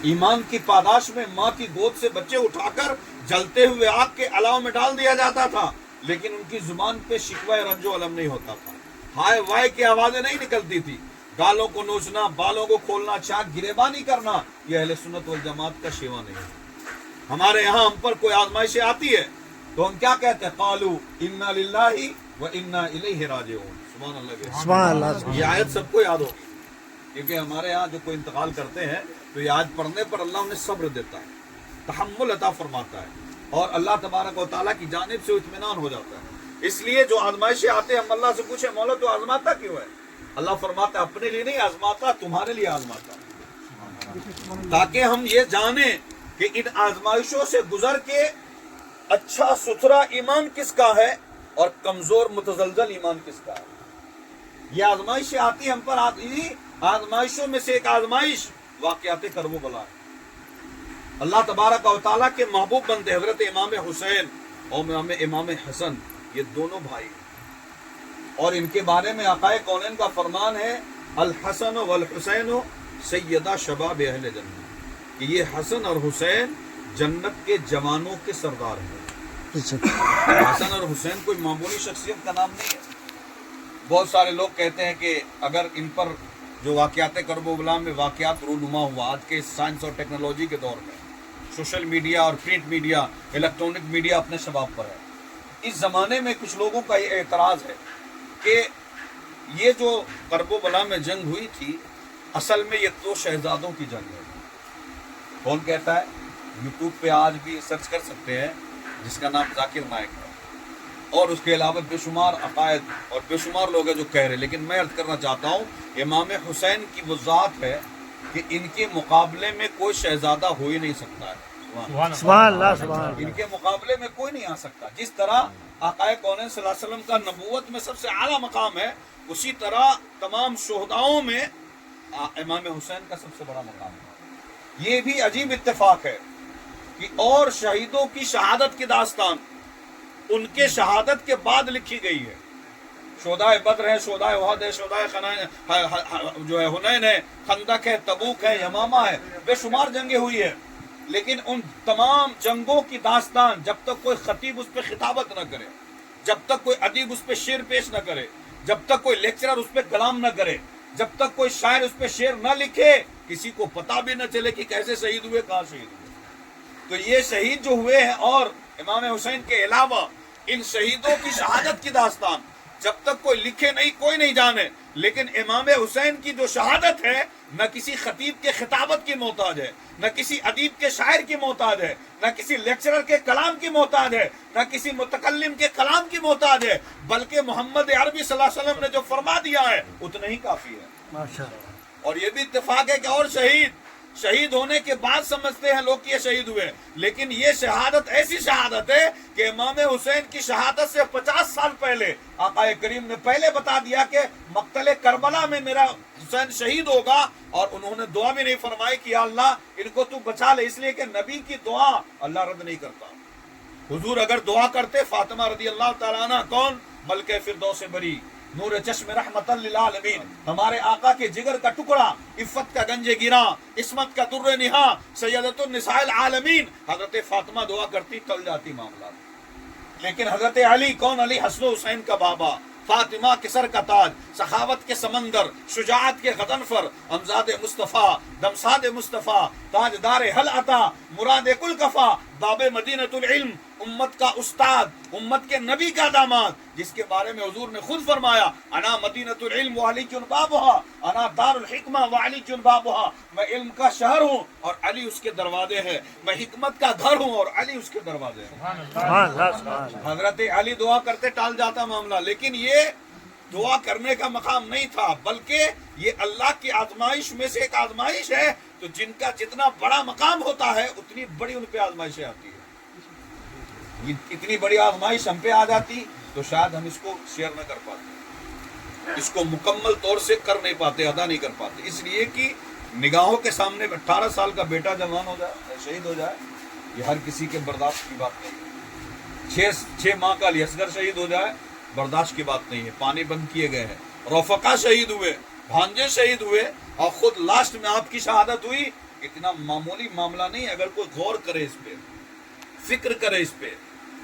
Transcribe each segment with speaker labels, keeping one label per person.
Speaker 1: ایمان کی پاداش میں ماں کی گود سے بچے اٹھا کر جلتے ہوئے آگ کے الاؤ میں ڈال دیا جاتا تھا، لیکن ان کی زبان پہ شکوہ رنج و الم نہیں ہوتا تھا، ہائے وائے کی آوازیں نہیں نکلتی تھی، گالوں کو نوچنا، بالوں کو کھولنا، چاک گریبانی کرنا یہ اہل سنت والجماعت کا شیوا نہیں ہے۔ ہمارے یہاں ہم پر کوئی آزمائشیں آتی ہے تو ہم کیا کہتے ہیں؟ قالوا انا للہ و انا الیہ راجعون۔ سبحان اللہ،
Speaker 2: سبحان اللہ۔
Speaker 1: یہ آیت سب کو یاد ہوگی، کیونکہ ہمارے ہاں جو کوئی انتقال کرتے ہیں تو یہ آیت پڑھنے پر اللہ انہیں صبر دیتا ہے، تحمل عطا فرماتا ہے، اور اللہ تبارک و تعالیٰ کی جانب سے اطمینان ہو جاتا ہے۔ اس لیے جو آزمائشیں آتے ہیں ہم اللہ سے پوچھیں مولا تو آزماتا کیوں ہے؟ اللہ فرماتا ہے اپنے لیے نہیں آزماتا، تمہارے لیے آزماتا ہے، تاکہ ہم یہ جانیں کہ ان آزمائشوں سے گزر کے اچھا ستھرا ایمان کس کا ہے اور کمزور متزلزل ایمان کس کا ہے۔ یہ آزمائشیں آتی ہیں ہم پر، آزمائشوں میں سے ایک آزمائش واقعات کرب و بلا ہے۔ اللہ تبارک و تعالیٰ کے محبوب بندے حضرت امام حسین اور امام حسن، یہ دونوں بھائی ہیں، اور ان کے بارے میں آقا کونین کا فرمان ہے الحسن والحسین سیدہ شباب اہل جنت، کہ یہ حسن اور حسین جنت کے جوانوں کے سردار ہیں۔ حسن اور حسین کوئی معمولی شخصیت کا نام نہیں ہے۔ بہت سارے لوگ کہتے ہیں کہ اگر ان پر جو واقعات کرب و بلا میں واقعات رونما ہوا آج کے سائنس اور ٹیکنالوجی کے دور میں، سوشل میڈیا اور پرنٹ میڈیا، الیکٹرانک میڈیا اپنے شباب پر ہے، اس زمانے میں کچھ لوگوں کا یہ اعتراض ہے کہ یہ جو کرب و بلا میں جنگ ہوئی تھی اصل میں یہ دو شہزادوں کی جنگ ہے۔ کون کہتا ہے؟ یوٹیوب پہ آج بھی سرچ کر سکتے ہیں، جس کا نام ذاکر نائک ہے، اور اس کے علاوہ بے شمار عقائد اور بے شمار لوگ ہیں جو کہہ رہے، لیکن میں عرض کرنا چاہتا ہوں امام حسین کی وہ ذات ہے کہ ان کے مقابلے میں کوئی شہزادہ ہو ہی نہیں سکتا ہے۔
Speaker 2: سبحان اللہ، سبحان اللہ۔
Speaker 1: ان کے مقابلے میں کوئی نہیں آ سکتا۔ جس طرح آقا کونین صلی اللہ علیہ وسلم کا نبوت میں سب سے اعلیٰ مقام ہے، اسی طرح تمام شہداؤں میں امام حسین کا سب سے بڑا مقام ہے۔ یہ بھی عجیب اتفاق ہے کہ اور شہیدوں کی شہادت کی داستان ان کے شہادت کے بعد لکھی گئی ہے۔ شہدائے بدر ہے، شہدائے احد ہے، شہدائے جو ہے حنین ہے، خندق ہے، تبوک ہے، یمامہ ہے، بے شمار جنگیں ہوئی ہیں، لیکن ان تمام جنگوں کی داستان جب تک کوئی خطیب اس پہ خطابت نہ کرے، جب تک کوئی ادیب اس پہ شعر پیش نہ کرے، جب تک کوئی لیکچرر اس پہ کلام نہ کرے، جب تک کوئی شاعر اس پہ شعر نہ لکھے، کسی کو پتہ بھی نہ چلے کہ کیسے شہید ہوئے، کہاں شہید ہوئے۔ تو یہ شہید جو ہوئے ہیں اور امام حسین کے علاوہ ان شہیدوں کی شہادت کی داستان جب تک کوئی لکھے نہیں، کوئی نہیں جانے، لیکن امام حسین کی جو شہادت ہے نہ کسی خطیب کے خطابت کی محتاج ہے، نہ کسی ادیب کے شاعر کی محتاج ہے، نہ کسی لیکچرر کے کلام کی محتاج ہے، نہ کسی متکلم کے کلام کی محتاج ہے، بلکہ محمد عربی صلی اللہ علیہ وسلم نے جو فرما دیا ہے اتنا ہی کافی ہے۔
Speaker 2: ماشاءاللہ۔
Speaker 1: اور یہ بھی اتفاق ہے کہ اور شہید ہونے کے بعد سمجھتے ہیں لوگ کہ یہ شہید ہوئے، لیکن یہ شہادت ایسی شہادت ہے کہ امام حسین کی شہادت سے 50 سال پہلے آقا کریم نے پہلے بتا دیا کہ مقتل کربلا میں میرا حسین شہید ہوگا، اور انہوں نے دعا بھی نہیں فرمائی کہ یا اللہ ان کو تو بچا لے، اس لیے کہ نبی کی دعا اللہ رد نہیں کرتا۔ حضور اگر دعا کرتے فاطمہ رضی اللہ تعالیٰ عنہ کون؟ ملکہ فردوس بری، نور چشم رحمت للعالمین، ہمارے آقا کے جگر کا ٹکڑا، عفت کا گنج گراں، عصمت کا در نہاں، سیدۃ النساء العالمین، حضرت فاطمہ دعا کرتی ٹل جاتی معاملات۔ لیکن حضرت علی کون؟ علی حسن و حسین کا بابا، فاطمہ کے سر کا تاج، سخاوت کے سمندر، شجاعت کے غضنفر، امزاد مصطفیٰ، دمساد مصطفیٰ، تاجدار حل عطا، مراد کل کفا، باب مدینۃ العلم، امت کا استاد، امت کے نبی کا داماد، جس کے بارے میں حضور نے خود فرمایا انا مدینۃ العلم وعلی بابھا، انا دار الحکمہ وعلی بابھا، میں علم کا شہر ہوں اور علی اس کے دروازے ہیں، میں حکمت کا گھر ہوں اور علی اس کے دروازے ہیں۔
Speaker 2: سبحان اللہ، سبحان اللہ۔
Speaker 1: حضرت علی دعا کرتے ٹال جاتا معاملہ، لیکن یہ دعا کرنے کا مقام نہیں تھا، بلکہ یہ اللہ کی آزمائش میں سے ایک آزمائش ہے، تو جن کا جتنا بڑا مقام ہوتا ہے اتنی بڑی ان پہ آزمائشیں آتی ہیں۔ اتنی بڑی آزمائش ہم پہ آ جاتی تو شاید ہم اس کو شیئر نہ کر پاتے، اس کو مکمل طور سے کر نہیں پاتے، ادا نہیں کر پاتے، اس لیے کہ نگاہوں کے سامنے 18 سال کا بیٹا جوان ہو جائے، شہید ہو جائے، یہ ہر کسی کے برداشت کی بات نہیں ہے۔ 6 ماہ کا علی اصغر شہید ہو جائے، برداشت کی بات نہیں ہے، پانی بند کیے گئے ہیں۔ رفقا شہید ہوئے، بھانجے شہید ہوئے، اور خود لاسٹ میں آپ کی شہادت ہوئی اتنا معمولی معاملہ نہیں. اگر کوئی غور کرے اس پہ, فکر کرے اس پہ,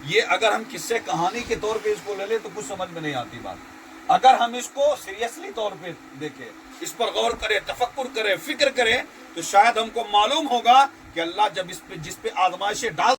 Speaker 1: یہ اگر ہم قصے کہانی کے طور پہ اس کو لے لیں تو کچھ سمجھ میں نہیں آتی بات. اگر ہم اس کو سیریسلی طور پہ دیکھیں, اس پر غور کرے, تفکر کرے, فکر کرے, تو شاید ہم کو معلوم ہوگا کہ اللہ جب اس پہ جس پہ آزمائشیں ڈال